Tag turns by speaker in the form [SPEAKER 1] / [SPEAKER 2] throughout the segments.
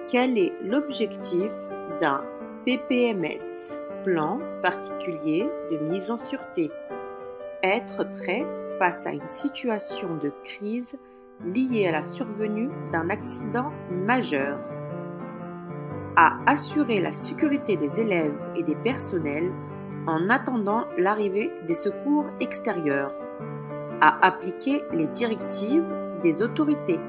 [SPEAKER 1] Quel est l'objectif d'un PPMS, plan particulier de mise en sûreté? Être prêt face à une situation de crise liée à la survenue d'un accident majeur. À assurer la sécurité des élèves et des personnels en attendant l'arrivée des secours extérieurs. À appliquer les directives des autorités.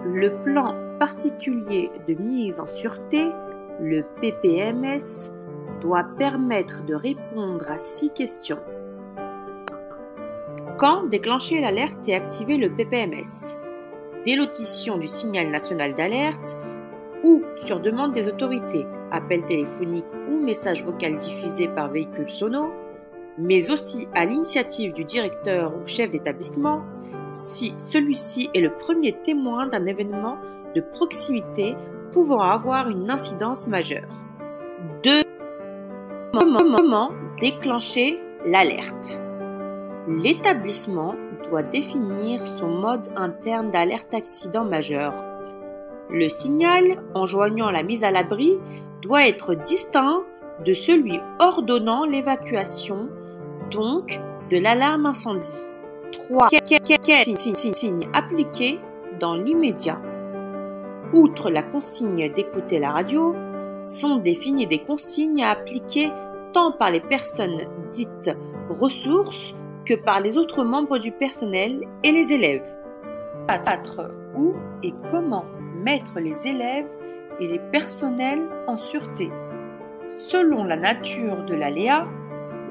[SPEAKER 1] Le plan particulier de mise en sûreté, le PPMS, doit permettre de répondre à 6 questions. Quand déclencher l'alerte et activer le PPMS? Dès l'audition du signal national d'alerte ou sur demande des autorités, appel téléphonique ou message vocal diffusé par véhicule sono, mais aussi à l'initiative du directeur ou chef d'établissement, si celui-ci est le premier témoin d'un événement de proximité pouvant avoir une incidence majeure. 2. Comment déclencher l'alerte? L'établissement doit définir son mode interne d'alerte accident majeur. Le signal enjoignant la mise à l'abri doit être distinct de celui ordonnant l'évacuation, donc de l'alarme incendie. 3. Signes appliqués dans l'immédiat. Outre la consigne d'écouter la radio, sont définies des consignes à appliquer tant par les personnes dites ressources que par les autres membres du personnel et les élèves. 4. Où et comment mettre les élèves et les personnels en sûreté. Selon la nature de l'aléa,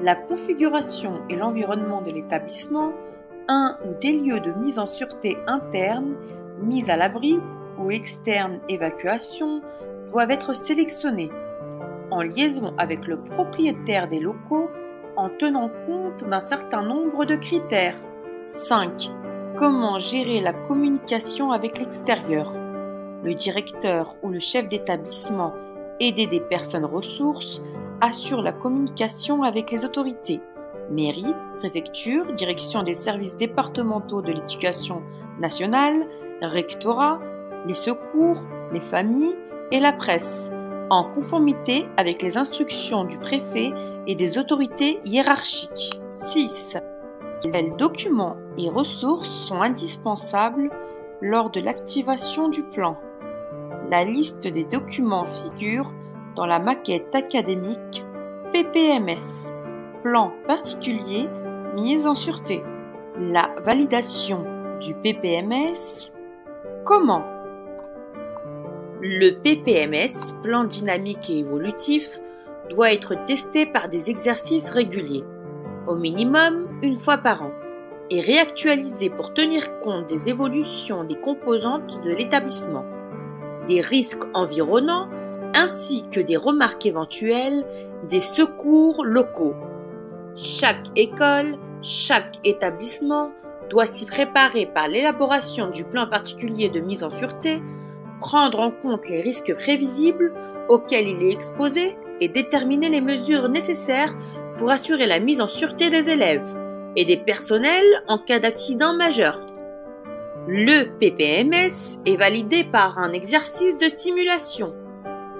[SPEAKER 1] la configuration et l'environnement de l'établissement, un ou des lieux de mise en sûreté interne, mise à l'abri ou externe évacuation doivent être sélectionnés en liaison avec le propriétaire des locaux en tenant compte d'un certain nombre de critères. 5. Comment gérer la communication avec l'extérieur? Le directeur ou le chef d'établissement, aidé des personnes ressources, assure la communication avec les autorités, mairie, préfecture, direction des services départementaux de l'éducation nationale, rectorat, les secours, les familles et la presse, en conformité avec les instructions du préfet et des autorités hiérarchiques. 6. Quels documents et ressources sont indispensables lors de l'activation du plan? La liste des documents figure dans la maquette académique PPMS, plan particulier mise en sûreté. La validation du PPMS. Comment? Le PPMS, plan dynamique et évolutif, doit être testé par des exercices réguliers, au minimum une fois par an, et réactualisé pour tenir compte des évolutions des composantes de l'établissement, des risques environnants ainsi que des remarques éventuelles des secours locaux. Chaque école, chaque établissement doit s'y préparer par l'élaboration du plan particulier de mise en sûreté, prendre en compte les risques prévisibles auxquels il est exposé et déterminer les mesures nécessaires pour assurer la mise en sûreté des élèves et des personnels en cas d'accident majeur. Le PPMS est validé par un exercice de simulation.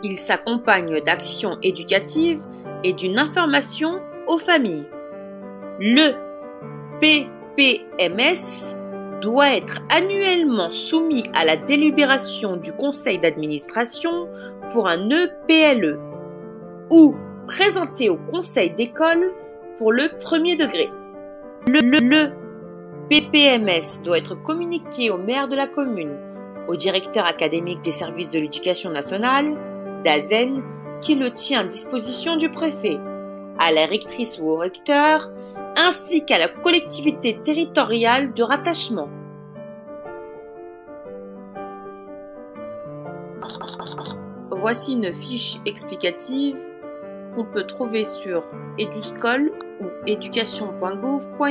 [SPEAKER 1] Il s'accompagne d'actions éducatives et d'une information aux familles. Le PPMS doit être annuellement soumis à la délibération du conseil d'administration pour un EPLE ou présenté au conseil d'école pour le premier degré. Le PPMS doit être communiqué au maire de la commune, au directeur académique des services de l'éducation nationale, d'ASEN, qui le tient à disposition du préfet, à la rectrice ou au recteur, ainsi qu'à la collectivité territoriale de rattachement. Voici une fiche explicative qu'on peut trouver sur Eduscol ou education.gouv.fr.